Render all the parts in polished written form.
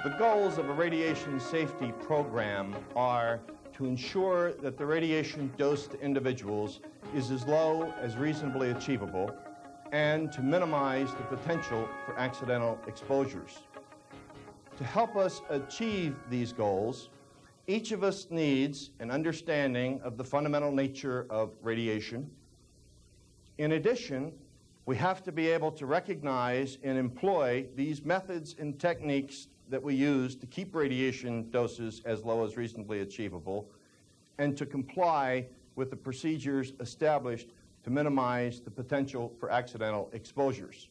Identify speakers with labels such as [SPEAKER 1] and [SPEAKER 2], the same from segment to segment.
[SPEAKER 1] The goals of a radiation safety program are to ensure that the radiation dose to individuals is as low as reasonably achievable and to minimize the potential for accidental exposures. To help us achieve these goals, each of us needs an understanding of the fundamental nature of radiation. In addition, we have to be able to recognize and employ these methods and techniques that we use to keep radiation doses as low as reasonably achievable and to comply with the procedures established to minimize the potential for accidental exposures.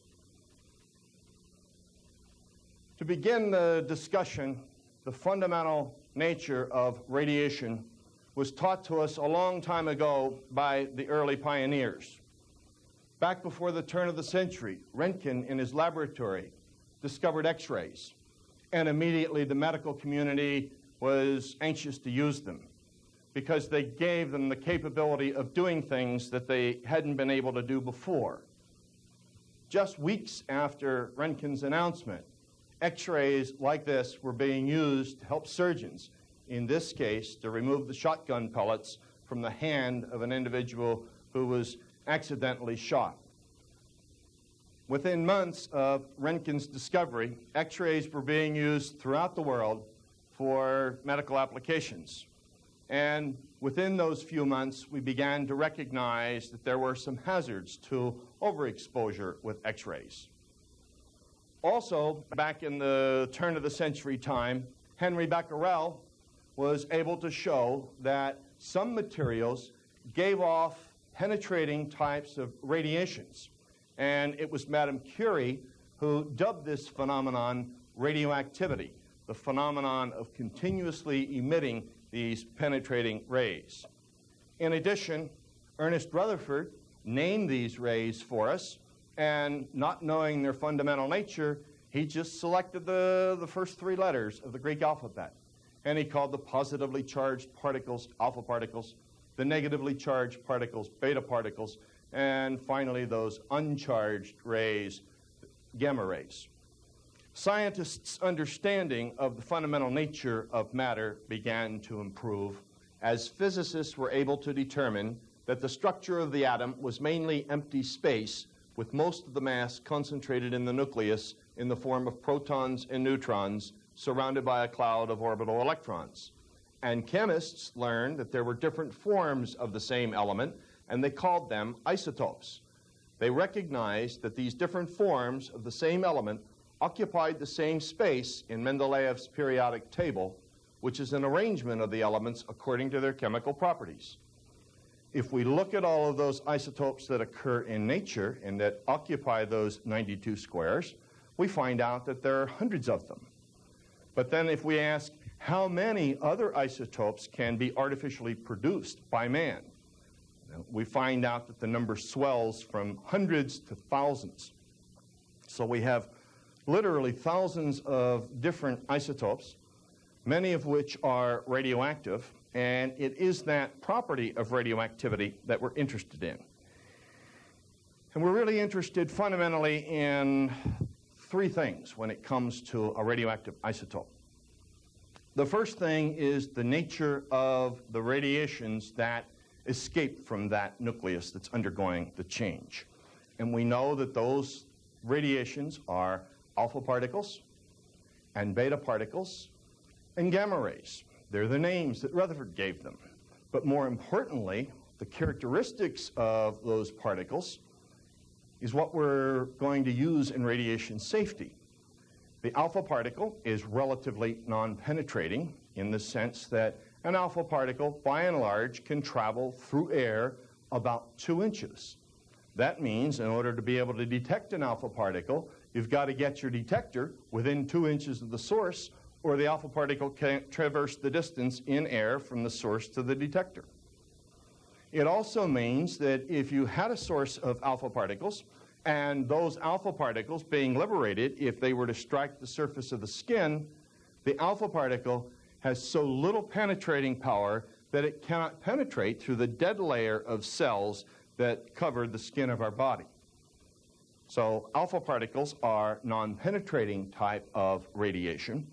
[SPEAKER 1] To begin the discussion, the fundamental nature of radiation was taught to us a long time ago by the early pioneers. Back before the turn of the century, Röntgen in his laboratory discovered X-rays, and immediately the medical community was anxious to use them because they gave them the capability of doing things that they hadn't been able to do before. Just weeks after Röntgen's announcement, X-rays like this were being used to help surgeons, in this case, to remove the shotgun pellets from the hand of an individual who was accidentally shot. Within months of Röntgen's discovery, X-rays were being used throughout the world for medical applications. And within those few months, we began to recognize that there were some hazards to overexposure with X-rays. Also, back in the turn of the century time, Henry Becquerel was able to show that some materials gave off penetrating types of radiations. And it was Madame Curie who dubbed this phenomenon radioactivity, the phenomenon of continuously emitting these penetrating rays. In addition, Ernest Rutherford named these rays for us, and not knowing their fundamental nature, he just selected the first three letters of the Greek alphabet. And he called the positively charged particles alpha particles, the negatively charged particles beta particles, and finally those uncharged rays, gamma rays. Scientists' understanding of the fundamental nature of matter began to improve as physicists were able to determine that the structure of the atom was mainly empty space, with most of the mass concentrated in the nucleus in the form of protons and neutrons surrounded by a cloud of orbital electrons. And chemists learned that there were different forms of the same element, and they called them isotopes. They recognized that these different forms of the same element occupied the same space in Mendeleev's periodic table, which is an arrangement of the elements according to their chemical properties. If we look at all of those isotopes that occur in nature and that occupy those 92 squares, we find out that there are hundreds of them. But then if we ask how many other isotopes can be artificially produced by man, we find out that the number swells from hundreds to thousands. So we have literally thousands of different isotopes, many of which are radioactive, and it is that property of radioactivity that we're interested in. And we're really interested fundamentally in three things when it comes to a radioactive isotope. The first thing is the nature of the radiations that escape from that nucleus that's undergoing the change. And we know that those radiations are alpha particles and beta particles and gamma rays. They're the names that Rutherford gave them. But more importantly, the characteristics of those particles is what we're going to use in radiation safety. The alpha particle is relatively non-penetrating in the sense that an alpha particle, by and large, can travel through air about 2 inches. That means in order to be able to detect an alpha particle, you've got to get your detector within 2 inches of the source, or the alpha particle can't traverse the distance in air from the source to the detector. It also means that if you had a source of alpha particles, and those alpha particles being liberated, if they were to strike the surface of the skin, the alpha particle has so little penetrating power that it cannot penetrate through the dead layer of cells that cover the skin of our body. So alpha particles are non-penetrating type of radiation.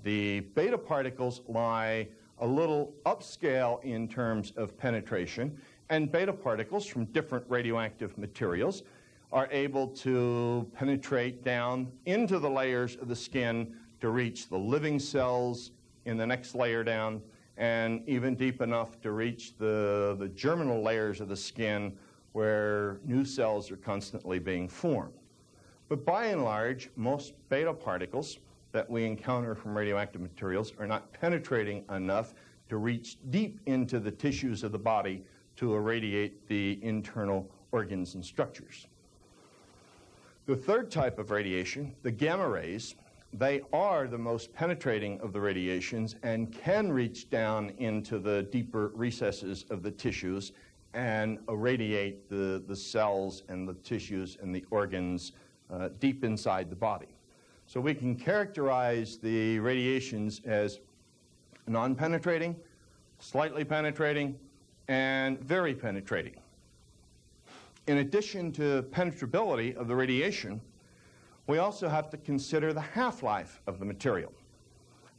[SPEAKER 1] The beta particles lie a little upscale in terms of penetration, and beta particles from different radioactive materials are able to penetrate down into the layers of the skin to reach the living cells in the next layer down, and even deep enough to reach the germinal layers of the skin where new cells are constantly being formed. But by and large, most beta particles that we encounter from radioactive materials are not penetrating enough to reach deep into the tissues of the body to irradiate the internal organs and structures. The third type of radiation, the gamma rays, they are the most penetrating of the radiations and can reach down into the deeper recesses of the tissues and irradiate the cells and the tissues and the organs deep inside the body. So we can characterize the radiations as non-penetrating, slightly penetrating, and very penetrating. In addition to penetrability of the radiation, we also have to consider the half-life of the material.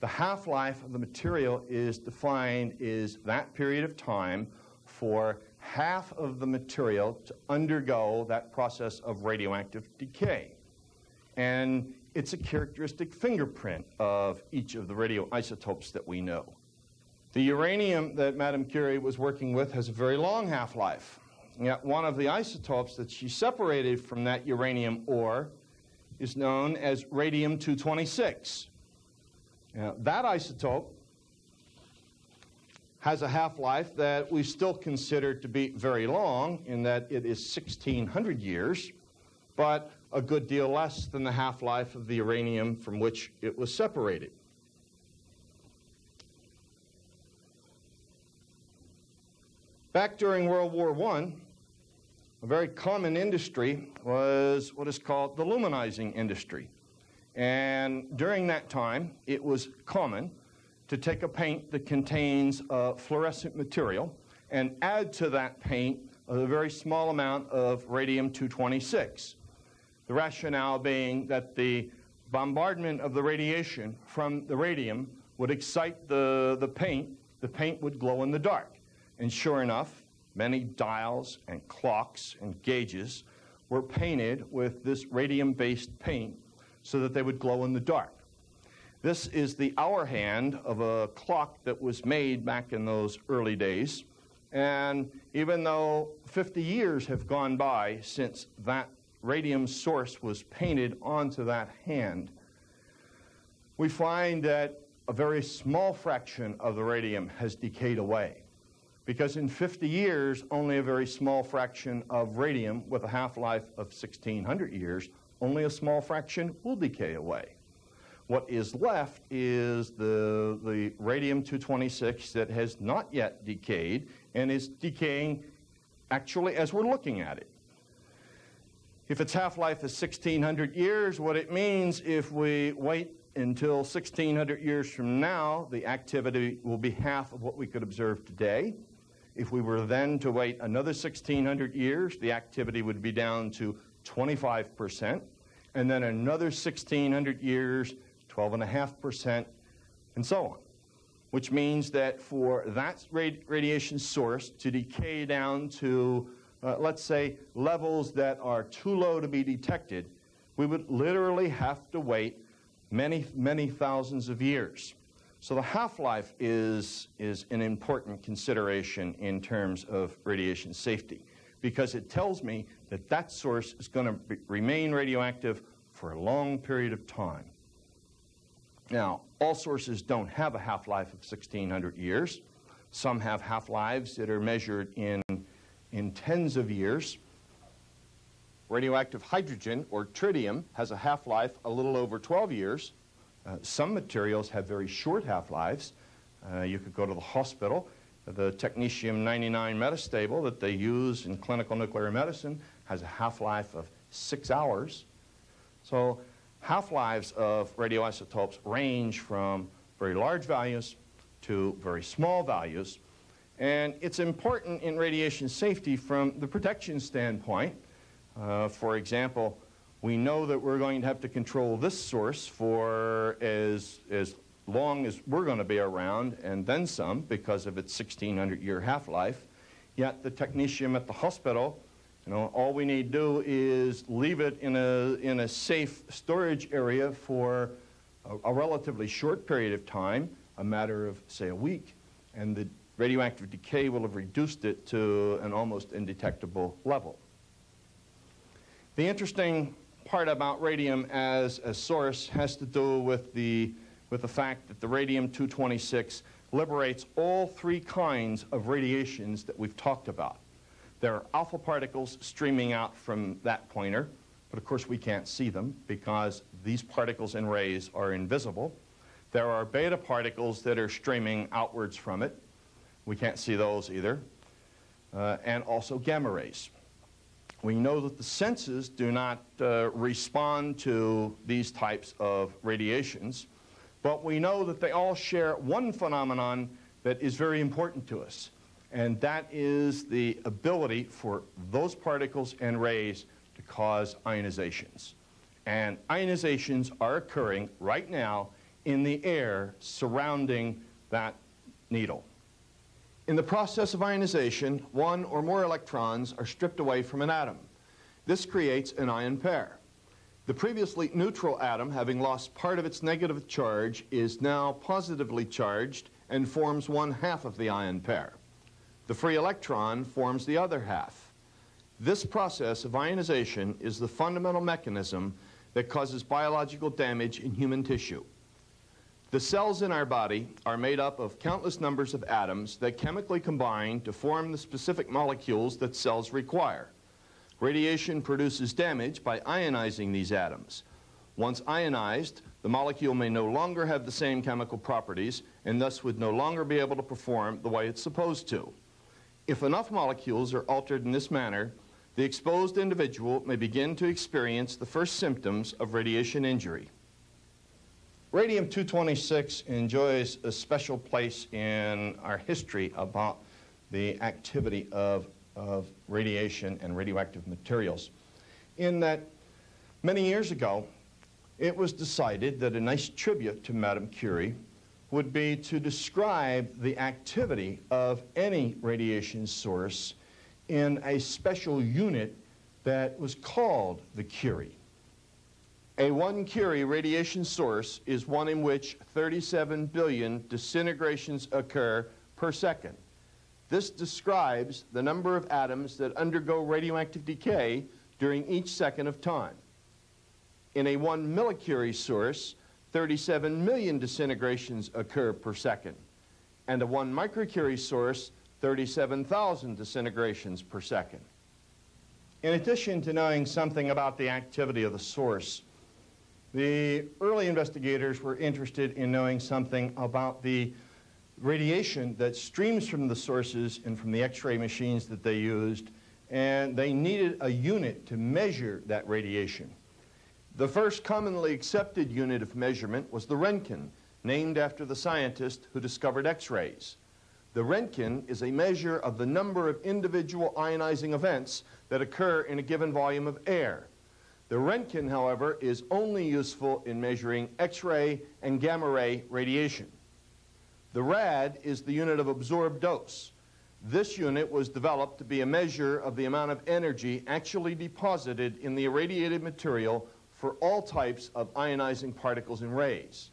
[SPEAKER 1] The half-life of the material is defined as that period of time for half of the material to undergo that process of radioactive decay. And it's a characteristic fingerprint of each of the radioisotopes that we know. The uranium that Madame Curie was working with has a very long half-life. Yet one of the isotopes that she separated from that uranium ore is known as radium-226. Now, that isotope has a half-life that we still consider to be very long, in that it is 1,600 years, but a good deal less than the half-life of the uranium from which it was separated. Back during World War I, a very common industry was what is called the luminizing industry. And during that time, it was common to take a paint that contains fluorescent material and add to that paint a very small amount of radium-226. The rationale being that the bombardment of the radiation from the radium would excite the paint would glow in the dark. And sure enough, many dials and clocks and gauges were painted with this radium-based paint so that they would glow in the dark. This is the hour hand of a clock that was made back in those early days. And even though 50 years have gone by since that radium source was painted onto that hand, we find that a very small fraction of the radium has decayed away. Because in 50 years, only a very small fraction of radium with a half-life of 1,600 years, only a small fraction will decay away. What is left is the radium-226 that has not yet decayed and is decaying actually as we're looking at it. If its half-life is 1,600 years, what it means if we wait until 1,600 years from now, the activity will be half of what we could observe today. If we were then to wait another 1,600 years, the activity would be down to 25%, and then another 1,600 years, 12.5%, and so on. Which means that for that radiation source to decay down to, let's say, levels that are too low to be detected, we would literally have to wait many, many thousands of years. So the half-life is an important consideration in terms of radiation safety, because it tells me that that source is going to remain radioactive for a long period of time. Now, all sources don't have a half-life of 1,600 years. Some have half-lives that are measured in tens of years. Radioactive hydrogen, or tritium, has a half-life a little over 12 years. Some materials have very short half-lives. You could go to the hospital. The technetium-99 metastable that they use in clinical nuclear medicine has a half-life of 6 hours. So half-lives of radioisotopes range from very large values to very small values. And it's important in radiation safety from the protection standpoint. For example, We know that we're going to have to control this source for as long as we're going to be around, and then some, because of its 1,600-year half-life. Yet the technetium at the hospital, all we need to do is leave it in a safe storage area for a relatively short period of time, a matter of, say, a week, and the radioactive decay will have reduced it to an almost indetectable level. The interesting part about radium as a source has to do with the fact that the radium-226 liberates all three kinds of radiations that we've talked about. There are alpha particles streaming out from that pointer, but of course we can't see them because these particles and rays are invisible. There are beta particles that are streaming outwards from it. We can't see those either. And also gamma rays. We know that the senses do not respond to these types of radiations, but we know that they all share one phenomenon that is very important to us, and that is the ability for those particles and rays to cause ionizations. And ionizations are occurring right now in the air surrounding that needle. In the process of ionization, one or more electrons are stripped away from an atom. This creates an ion pair. The previously neutral atom, having lost part of its negative charge, is now positively charged and forms one half of the ion pair. The free electron forms the other half. This process of ionization is the fundamental mechanism that causes biological damage in human tissue. The cells in our body are made up of countless numbers of atoms that chemically combine to form the specific molecules that cells require. Radiation produces damage by ionizing these atoms. Once ionized, the molecule may no longer have the same chemical properties and thus would no longer be able to perform the way it's supposed to. If enough molecules are altered in this manner, the exposed individual may begin to experience the first symptoms of radiation injury. Radium-226 enjoys a special place in our history about the activity of radiation and radioactive materials, in that many years ago it was decided that a nice tribute to Madame Curie would be to describe the activity of any radiation source in a special unit that was called the Curie. A 1 Curie radiation source is one in which 37 billion disintegrations occur per second. This describes the number of atoms that undergo radioactive decay during each second of time. In a 1 millicurie source, 37 million disintegrations occur per second. And a 1 microcurie source, 37,000 disintegrations per second. In addition to knowing something about the activity of the source, the early investigators were interested in knowing something about the radiation that streams from the sources and from the X-ray machines that they used, and they needed a unit to measure that radiation. The first commonly accepted unit of measurement was the Roentgen, named after the scientist who discovered X-rays. The Roentgen is a measure of the number of individual ionizing events that occur in a given volume of air. The Roentgen, however, is only useful in measuring X-ray and gamma ray radiation. The rad is the unit of absorbed dose. This unit was developed to be a measure of the amount of energy actually deposited in the irradiated material for all types of ionizing particles and rays.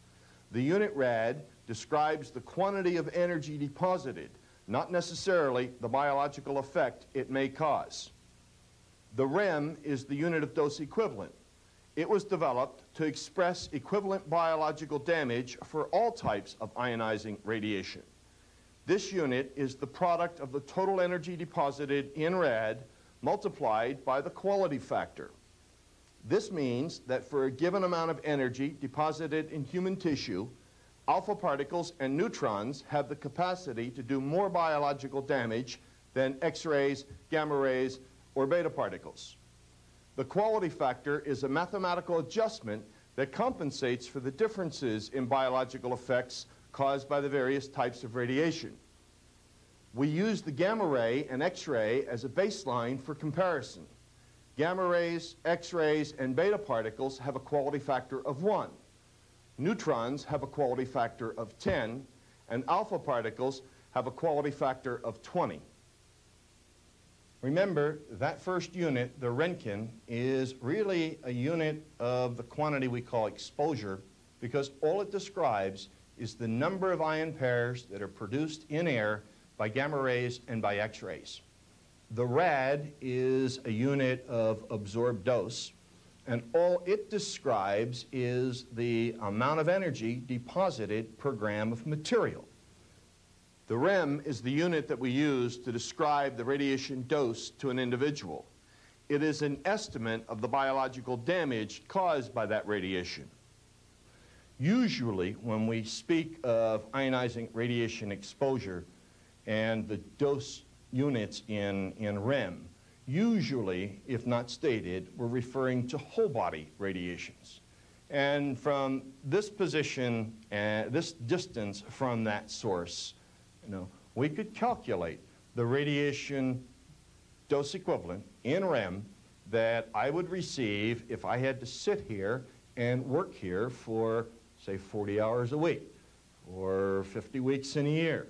[SPEAKER 1] The unit rad describes the quantity of energy deposited, not necessarily the biological effect it may cause. The rem is the unit of dose equivalent. It was developed to express equivalent biological damage for all types of ionizing radiation. This unit is the product of the total energy deposited in rad multiplied by the quality factor. This means that for a given amount of energy deposited in human tissue, alpha particles and neutrons have the capacity to do more biological damage than X-rays, gamma rays, or beta particles. The quality factor is a mathematical adjustment that compensates for the differences in biological effects caused by the various types of radiation. We use the gamma ray and X-ray as a baseline for comparison. Gamma rays, X-rays, and beta particles have a quality factor of 1. Neutrons have a quality factor of 10, and alpha particles have a quality factor of 20. Remember, that first unit, the Roentgen, is really a unit of the quantity we call exposure, because all it describes is the number of ion pairs that are produced in air by gamma rays and by X-rays. The rad is a unit of absorbed dose, and all it describes is the amount of energy deposited per gram of material. The rem is the unit that we use to describe the radiation dose to an individual. It is an estimate of the biological damage caused by that radiation. Usually, when we speak of ionizing radiation exposure and the dose units in rem, usually, if not stated, we're referring to whole body radiations. And from this position, this distance from that source, we could calculate the radiation dose equivalent in rem that I would receive if I had to sit here and work here for, say, 40 hours a week or 50 weeks in a year.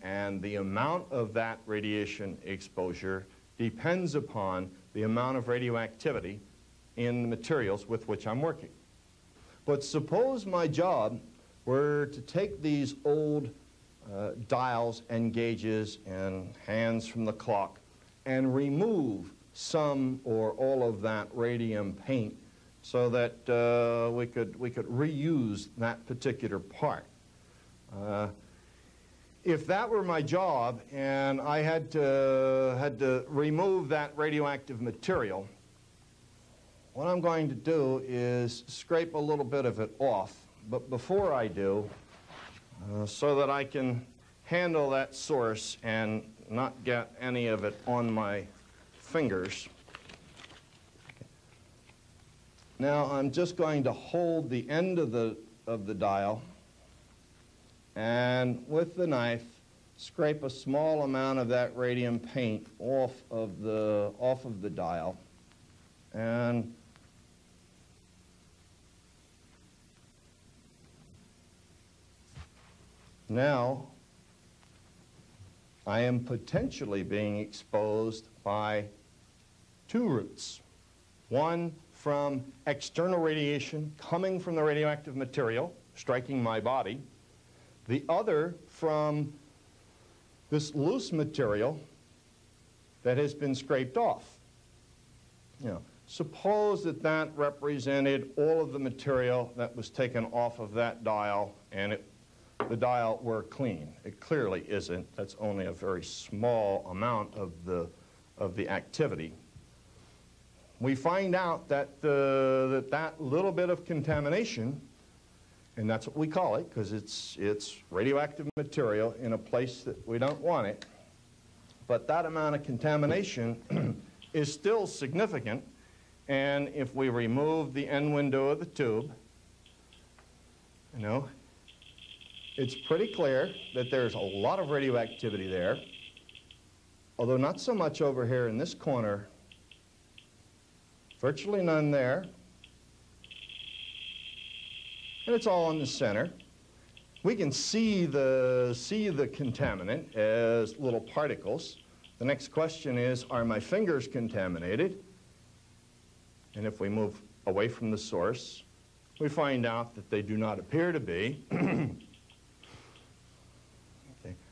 [SPEAKER 1] And the amount of that radiation exposure depends upon the amount of radioactivity in the materials with which I'm working. But suppose my job were to take these old dials and gauges and hands from the clock and remove some or all of that radium paint so that we could reuse that particular part. If that were my job and I had to remove that radioactive material, what I'm going to do is scrape a little bit of it off. But before I do, so that I can handle that source and not get any of it on my fingers. Now I'm just going to hold the end of the dial and with the knife scrape a small amount of that radium paint off of the dial, and now I am potentially being exposed by two routes. One from external radiation coming from the radioactive material, striking my body. The other from this loose material that has been scraped off. Suppose that represented all of the material that was taken off of that dial and the dial were clean. It clearly isn't. That's only a very small amount of the activity. We find out that that little bit of contamination, and that's what we call it because it's radioactive material in a place that we don't want it, but that amount of contamination is still significant, and if we remove the end window of the tube, it's pretty clear that there's a lot of radioactivity there, although not so much over here in this corner, virtually none there, and it's all in the center. We can see the contaminant as little particles. The next question is, are my fingers contaminated? And if we move away from the source, we find out that they do not appear to be. Okay.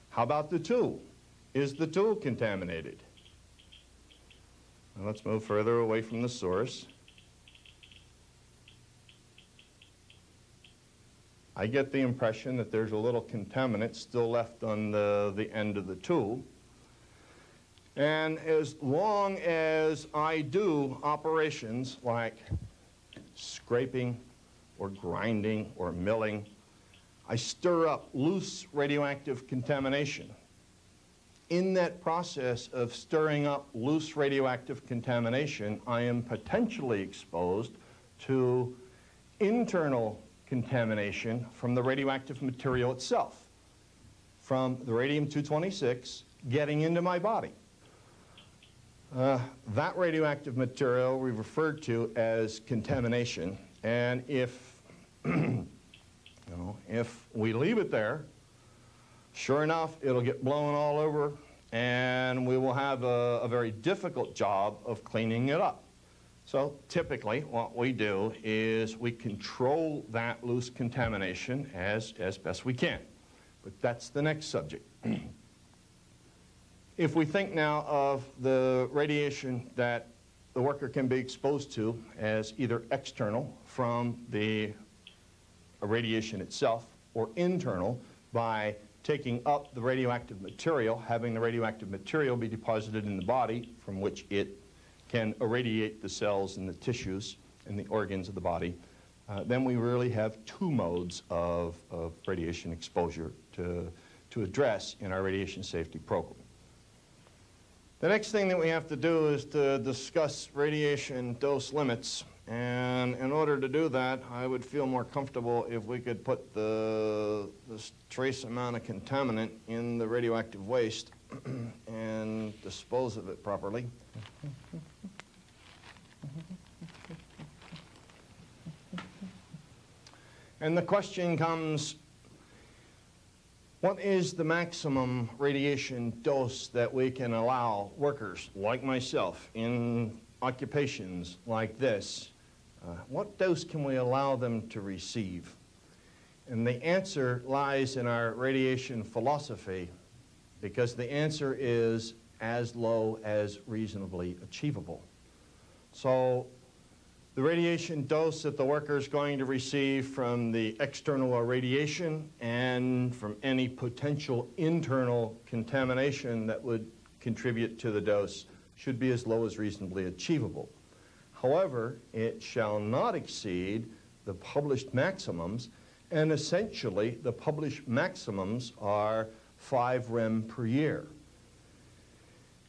[SPEAKER 1] How about the tool? Is the tool contaminated? Now let's move further away from the source. I get the impression that there's a little contaminant still left on the end of the tool. And as long as I do operations like scraping or grinding or milling, I stir up loose radioactive contamination. In that process of stirring up loose radioactive contamination, I am potentially exposed to internal contamination from the radioactive material itself, from the radium-226 getting into my body. That radioactive material we referred to as contamination, and if, if we leave it there, sure enough, it'll get blown all over, and we will have a very difficult job of cleaning it up. So typically what we do is we control that loose contamination as best we can. But that's the next subject. If we think now of the radiation that the worker can be exposed to as either external from the radiation itself or internal by taking up the radioactive material, having the radioactive material be deposited in the body from which it can irradiate the cells and the tissues and the organs of the body, then we really have two modes of radiation exposure to address in our radiation safety program. The next thing that we have to do is to discuss radiation dose limits, and in order to do that, I would feel more comfortable if we could put this trace amount of contaminant in the radioactive waste and dispose of it properly. And the question comes, what is the maximum radiation dose that we can allow workers like myself in occupations like this? What dose can we allow them to receive? And the answer lies in our radiation philosophy, because the answer is as low as reasonably achievable. So the radiation dose that the worker is going to receive from the external irradiation and from any potential internal contamination that would contribute to the dose should be as low as reasonably achievable. However, it shall not exceed the published maximums, and essentially the published maximums are 5 rem per year.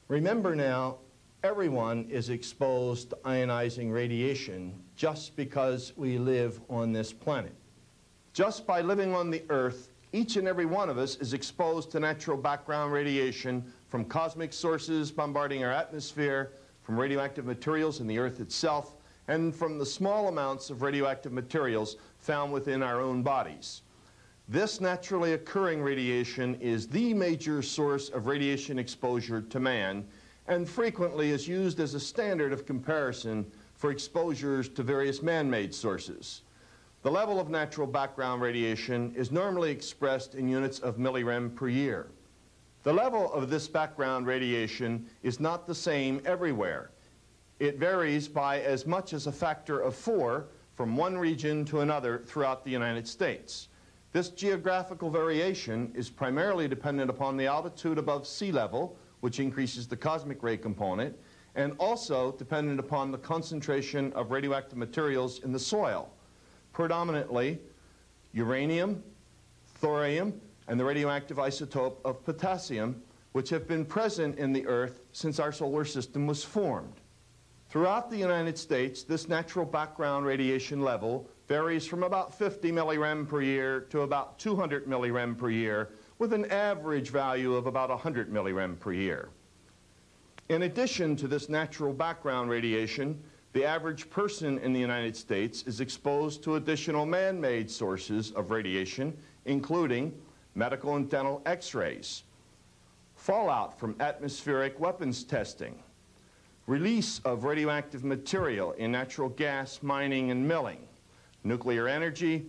[SPEAKER 1] Remember now, everyone is exposed to ionizing radiation just because we live on this planet. Just by living on the Earth, each and every one of us is exposed to natural background radiation from cosmic sources bombarding our atmosphere, from radioactive materials in the Earth itself, and from the small amounts of radioactive materials found within our own bodies. This naturally occurring radiation is the major source of radiation exposure to man, and frequently is used as a standard of comparison for exposures to various man-made sources. The level of natural background radiation is normally expressed in units of millirem per year. The level of this background radiation is not the same everywhere. It varies by as much as a factor of 4 from one region to another throughout the United States. This geographical variation is primarily dependent upon the altitude above sea level, which increases the cosmic ray component, and also dependent upon the concentration of radioactive materials in the soil, predominantly uranium, thorium, and the radioactive isotope of potassium, which have been present in the Earth since our solar system was formed. Throughout the United States, this natural background radiation level varies from about 50 millirem per year to about 200 millirem per year, with an average value of about 100 millirem per year. In addition to this natural background radiation, the average person in the United States is exposed to additional man-made sources of radiation, including medical and dental X-rays, fallout from atmospheric weapons testing, release of radioactive material in natural gas mining and milling, nuclear energy,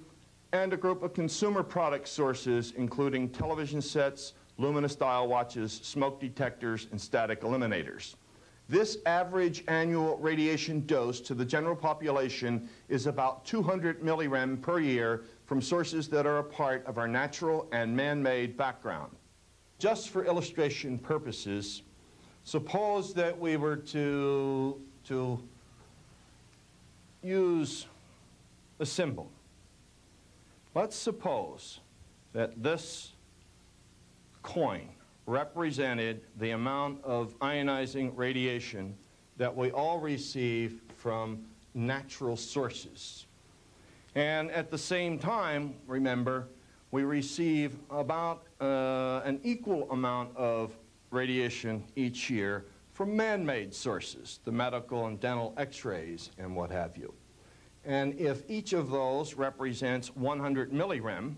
[SPEAKER 1] and a group of consumer product sources including television sets, luminous dial watches, smoke detectors, and static eliminators. This average annual radiation dose to the general population is about 200 millirem per year from sources that are a part of our natural and man-made background. Just for illustration purposes, suppose that we were to use a symbol. Let's suppose that this coin represented the amount of ionizing radiation that we all receive from natural sources. And at the same time, remember, we receive about an equal amount of radiation each year from man-made sources, the medical and dental x-rays and what have you. And if each of those represents 100 millirem,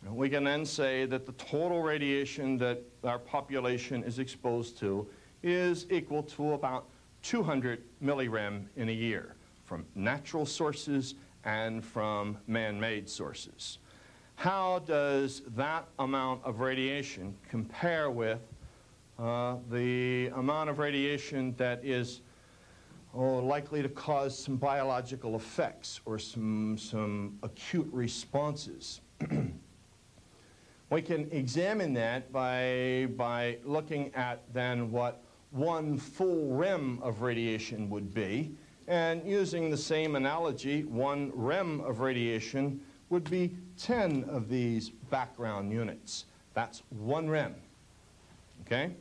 [SPEAKER 1] we can then say that the total radiation that our population is exposed to is equal to about 200 millirem in a year from natural sources and from man-made sources. How does that amount of radiation compare with the amount of radiation that is likely to cause some biological effects or some acute responses? We can examine that by looking at then what one full rem of radiation would be, and using the same analogy, one rem of radiation would be 10 of these background units. That's one rem. Okay?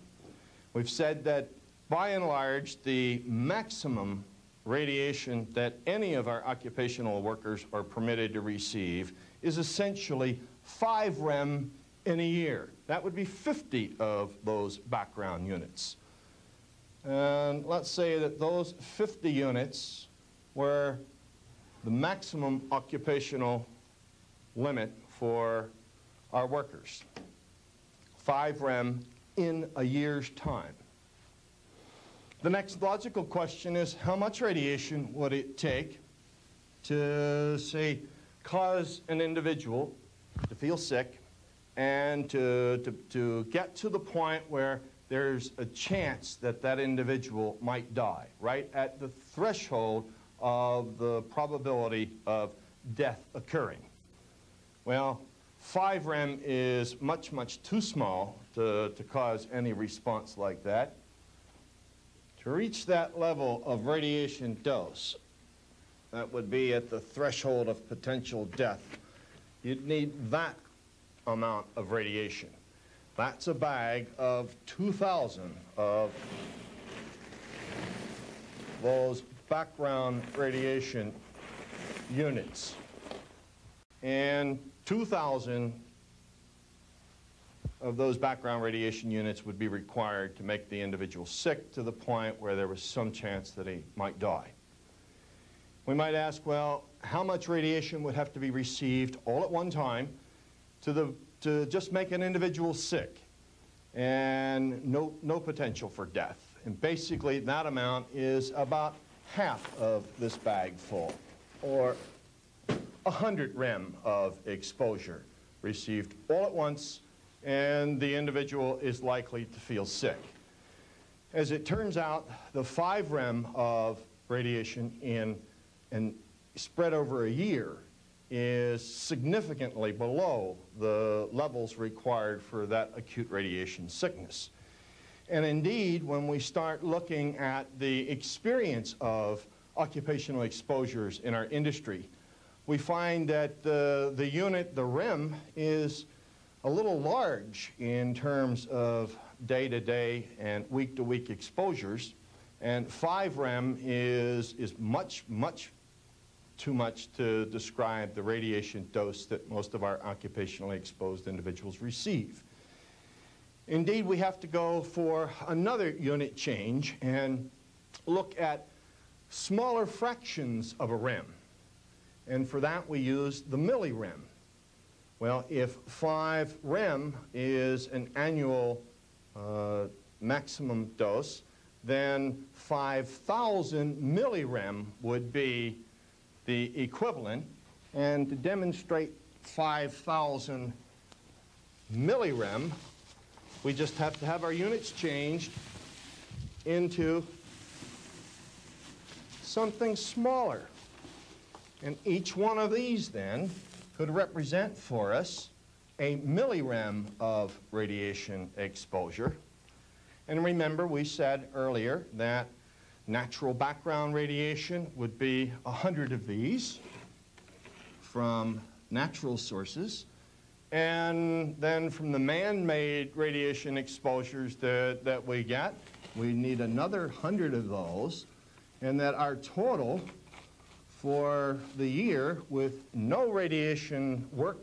[SPEAKER 1] We've said that by and large the maximum radiation that any of our occupational workers are permitted to receive is essentially 5 rem in a year. That would be 50 of those background units. And let's say that those 50 units were the maximum occupational limit for our workers. 5 rem in a year's time. The next logical question is, how much radiation would it take to, say, cause an individual to feel sick and to get to the point where there's a chance that that individual might die, right at the threshold of the probability of death occurring? Well, 5 rem is much, much too small to cause any response like that. To reach that level of radiation dose, that would be at the threshold of potential death, you'd need that amount of radiation. That's a bag of 2,000 of those background radiation units. And 2,000 of those background radiation units would be required to make the individual sick to the point where there was some chance that he might die. We might ask, well, how much radiation would have to be received all at one time to just make an individual sick and no potential for death? And basically that amount is about half of this bag full, or 100 rem of exposure received all at once, and the individual is likely to feel sick. As it turns out, the 5 rem of radiation and spread over a year is significantly below the levels required for that acute radiation sickness. And indeed, when we start looking at the experience of occupational exposures in our industry, we find that the unit, the rem, is a little large in terms of day-to-day and week-to-week exposures, and 5 rem is much, much too much to describe the radiation dose that most of our occupationally exposed individuals receive. Indeed, we have to go for another unit change and look at smaller fractions of a rem. And for that we use the millirem. Well, if 5 rem is an annual maximum dose, then 5,000 millirem would be the equivalent. And to demonstrate 5,000 millirem, we just have to have our units changed into something smaller. And each one of these then could represent for us a millirem of radiation exposure. And remember, we said earlier that natural background radiation would be 100 of these from natural sources. And then from the man-made radiation exposures that we get, we need another 100 of those, and that our total for the year with no radiation work